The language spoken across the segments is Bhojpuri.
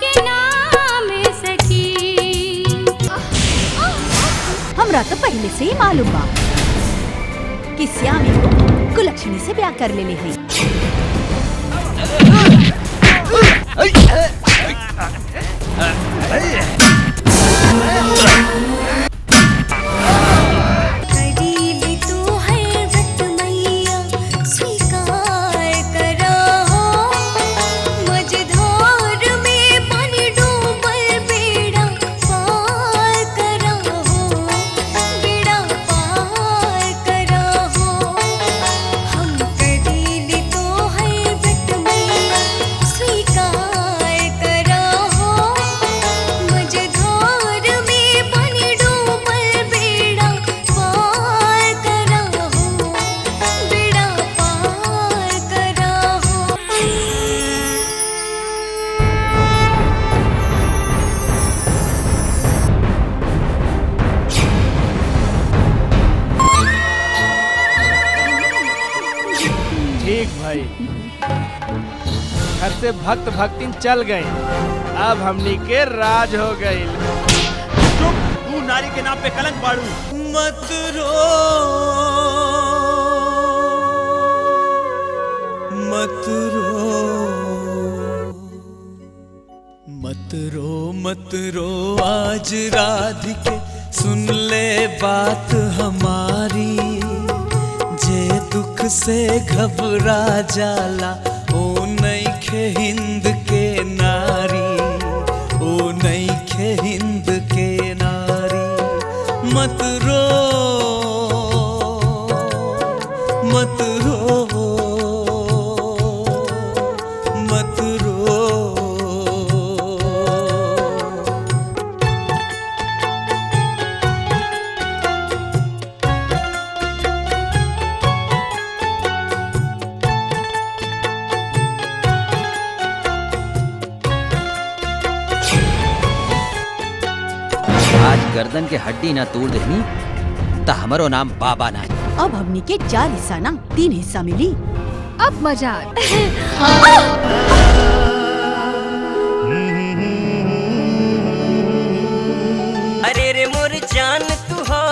के नाम सखी। हमरा तो पहले से ही मालूम बा कि श्याम को कुलक्षणी से ब्याह कर लेले है। ठीक भाई, घर से भक्त भक्तिन चल गए, अब हमनी के राज हो गई। चुप, तू नारी के नाम पे कलंक बाड़ू। मत रो मत रो मत रो मत रो आज राधिके सुन ले बात हमारी। जे दुख से घबरा जाला ओ नइखे हिंद के नारी, ओ नइखे हिंद के नारी। मत रो मत रो मत रो। आज गर्दन के हड्डी ना तोड़ देनी तो हमारो नाम बाबा ना। अब हमनी के 4 हिस्सा ना 3 हिस्सा मिली। अब मजा अरे रे मोर जान तू हो,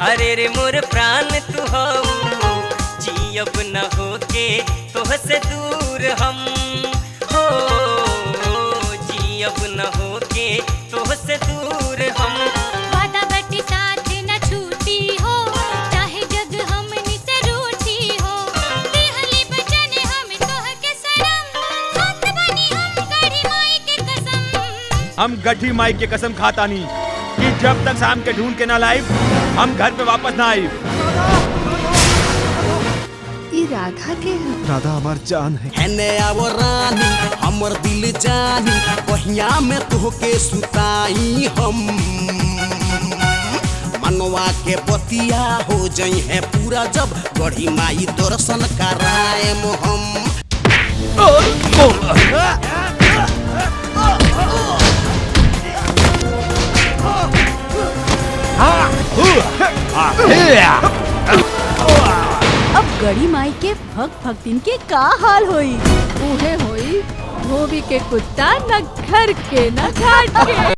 अरे रे मोर प्राण तू हो। जियब न होके तोह से दूर हम हो, जियब न होके तोह से दूर हम। वादा बटी साथ न छूटी हो, चाहे जग हमनी से रूठी हो। देहली बचन हम तोह के सनम, खात बनी हम गढ़ी माई के कसम। हम गड्ढी माई के कसम खाता नहीं कि जब तक शाम के ढूंढ के ना लाइव हम घर पे वापस ना आइब। राधा के राधा हमार जान है। हेने आवो रानी हमर दिल जानी, बहिया में तोहके सुताई हम। मनवा के बतिया हो जाई है पूरा जब गढ़ी माई दर्शन कराए हम। अब गड़ी माई के भक्त भक्तिन के का हाल होई? उहे होई धोबी के कुत्ता न घर के न घाट के।